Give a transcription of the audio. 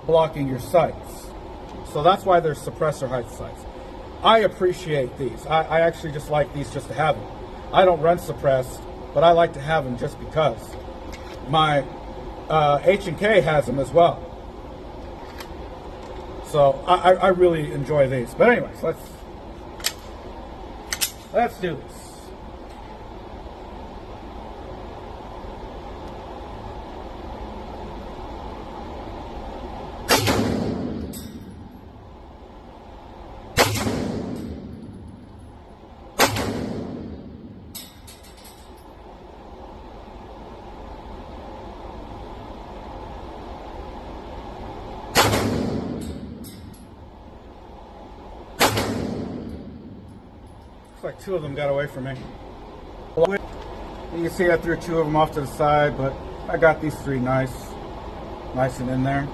blocking your sights. So that's why there's suppressor height sights. I appreciate these. I actually just like these just to have them. I don't run suppressed, but I like to have them just because. My H&K has them as well. So I really enjoy these. But anyways, let's do this. Like two of them got away from me. You can see I threw two of them off to the side, but I got these three nice and in there.